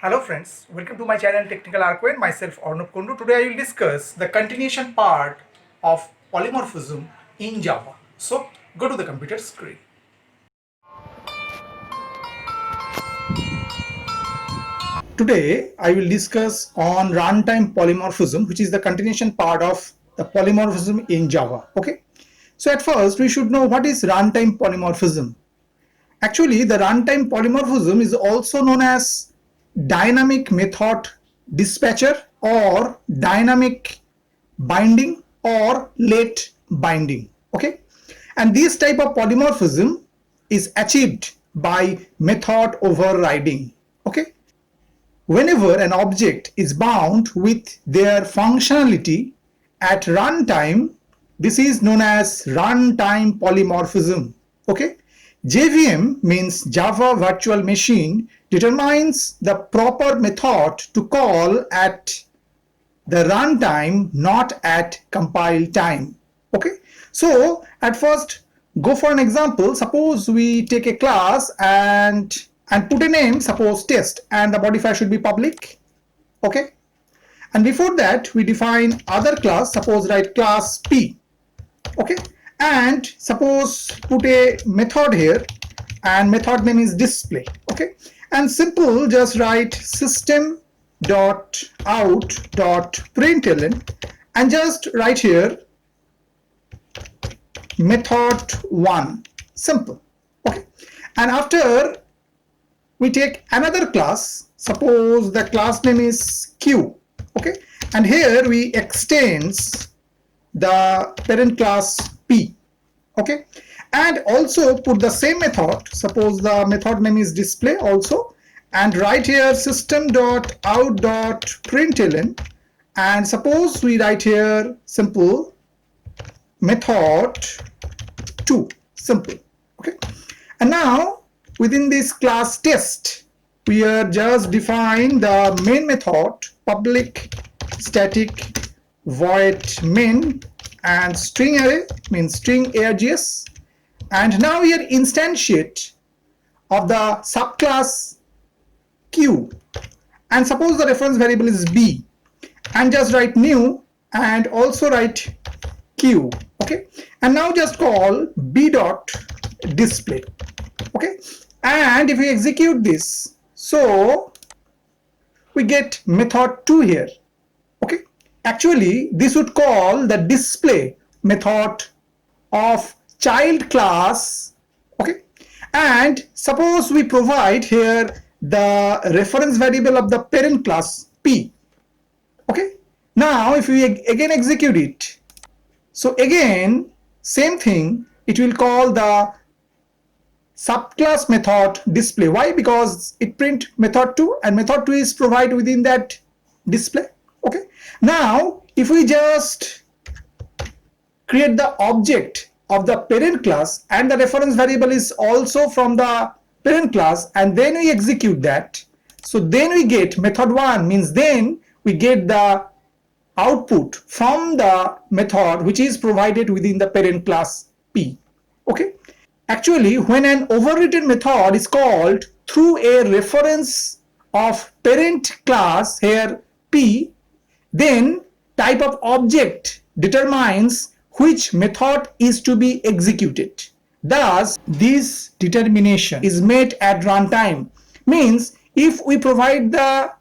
Hello friends, welcome to my channel Technical Arcane. Myself Arnab Kundu. Today I will discuss the continuation part of polymorphism in Java. So go to the computer screen. Today I will discuss on runtime polymorphism, which is the continuation part of the polymorphism in Java. Okay. So at first we should know what is runtime polymorphism. Actually, the runtime polymorphism is also known as dynamic method dispatcher or dynamic binding or late binding. Okay, and this type of polymorphism is achieved by method overriding. Okay, whenever an object is bound with their functionality at runtime, this is known as runtime polymorphism. Okay, JVM means Java Virtual Machine determines the proper method to call at the runtime, not at compile time. Okay, so at first go for an example. Suppose we take a class and put a name, suppose test, and the modifier should be public. Okay, and before that we define other class, suppose write class P. Okay, and suppose put a method here and method name is display. Okay, and simple just write system dot out dot println and just write here method 1. Simple. Okay, and after we take another class, suppose the class name is Q. Okay, and here we extends the parent class P. Okay, and also put the same method, suppose the method name is display also, and write here system dot out dot println, and suppose we write here simple method 2. Simple. Okay, and now within this class test we are just define the main method public static void main and string array means string args, and now here instantiate of the subclass Q, and suppose the reference variable is B, and just write new and also write Q. Okay, and now just call B dot display. Okay, and if we execute this, so we get method 2 here. Okay, actually this would call the display method of child class. Okay, and suppose we provide here the reference variable of the parent class P. Okay, now if we again execute it, so again same thing, it will call the subclass method display. Why? Because it print method 2 and method 2 is provided within that display. Okay, now if we just create the object of the parent class and the reference variable is also from the parent class, and then we execute that, so then we get method 1 means then we get the output from the method which is provided within the parent class P. Okay, actually when an overridden method is called through a reference of parent class here P, then type of object determines which method is to be executed. Thus this determination is made at runtime, means if we provide the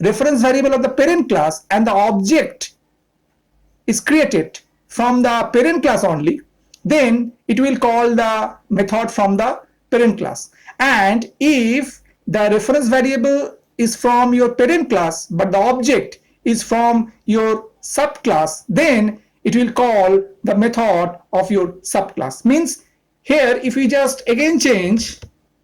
reference variable of the parent class and the object is created from the parent class only, then it will call the method from the parent class. And if the reference variable is from your parent class but the object is from your subclass, then it will call the method of your subclass. Means here if we just again change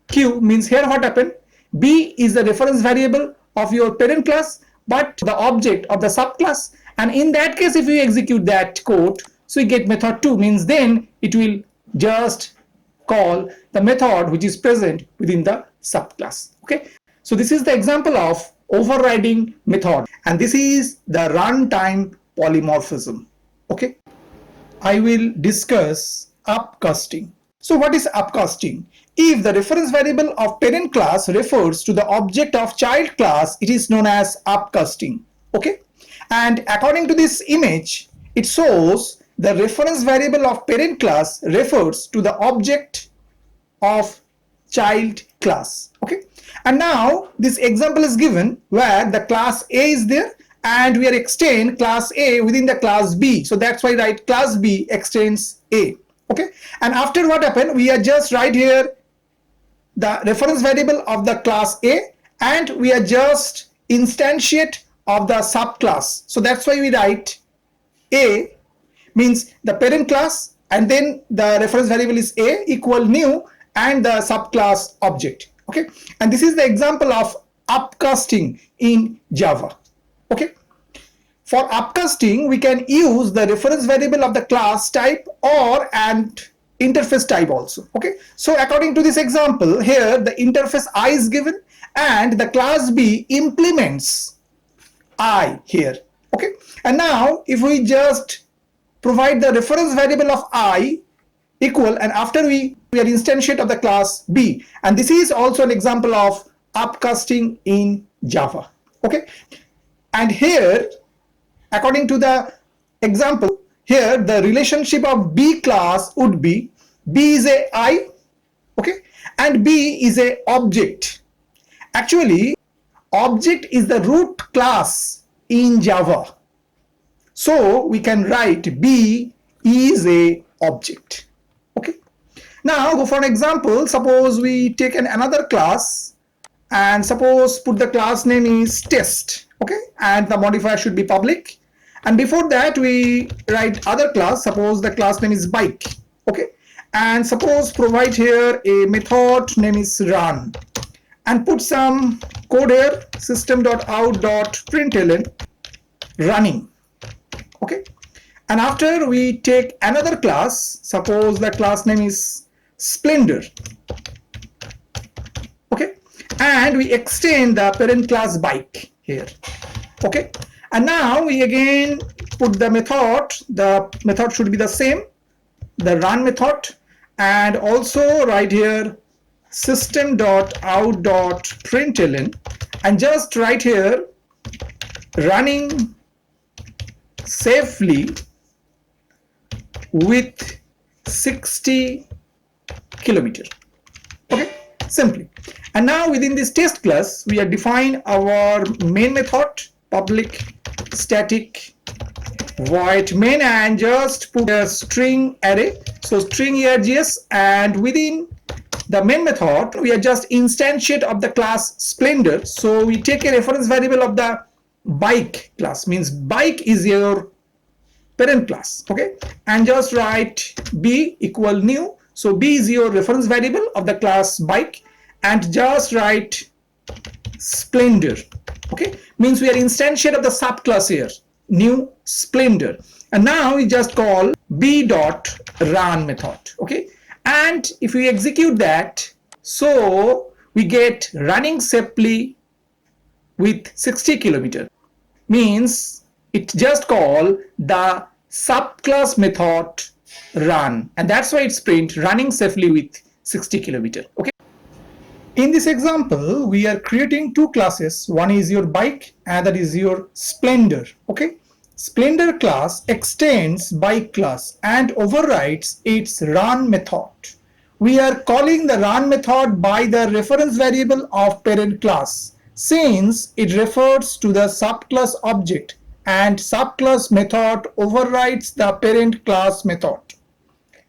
Q, means here what happened, B is the reference variable of your parent class but the object of the subclass, and in that case if we execute that code, so we get method 2 means then it will just call the method which is present within the subclass. Okay, so this is the example of overriding method, and this is the runtime polymorphism. Okay, I will discuss upcasting. So what is upcasting? If the reference variable of parent class refers to the object of child class, it is known as upcasting. Okay, and according to this image, it shows the reference variable of parent class refers to the object of child class. Okay, and now this example is given where the class A is there and we are extend class A within the class B. So that's why write class B extends A. Okay, and after what happened, we are just write here the reference variable of the class A and we are just instantiate of the subclass. So that's why we write A means the parent class and then the reference variable is A equal new and the subclass object. Okay, and this is the example of upcasting in Java. Okay, for upcasting we can use the reference variable of the class type or and interface type also. Okay, so according to this example here the interface I is given and the class B implements I here. Okay, and now if we just provide the reference variable of I equal and after we are instantiate of the class B, and this is also an example of upcasting in Java. Okay, and here according to the example here the relationship of B class would be B is a I, okay, and B is a object. Actually object is the root class in Java, so we can write B is a object. Okay, now go for an example. Suppose we take another class and suppose put the class name is test. Okay, and the modifier should be public, and before that we write other class. Suppose the class name is bike. Okay, and suppose provide here a method name is run and put some code here system.out.println running. Okay, and after we take another class, suppose the class name is splendor. Okay, and we extend the parent class bike here. Okay, and now we again put the method should be the same, the run method, and also write here system.out.println and just write here running safely with 60 km. Okay, simply. And now within this test class we are define our main method public static void main and just put a string array, so string args, and within the main method we are just instantiate of the class splendor. So we take a reference variable of the bike class, means bike is your parent class. Okay, and just write B equal new, so B is your reference variable of the class bike, and just write splendor. Okay, means we are instantiate of the subclass here, new splendor, and now we just call b.run method. Okay, and if we execute that, so we get running safely with 60 km, means it just call the subclass method run, and that's why it's print running safely with 60 km. Okay, in this example we are creating two classes. One is your bike and that is your splendor. Okay, splendor class extends bike class and overrides its run method. We are calling the run method by the reference variable of parent class since it refers to the subclass object, and subclass method overrides the parent class method.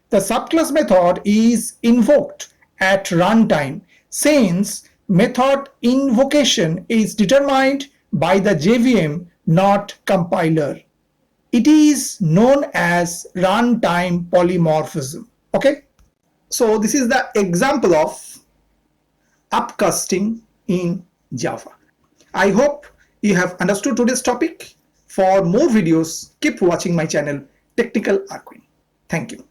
The subclass method is invoked at runtime since method invocation is determined by the JVM, not compiler. It is known as runtime polymorphism. Okay, so this is the example of upcasting in Java. I hope you have understood today's topic. For more videos, keep watching my channel Technical Arkwin. Thank you.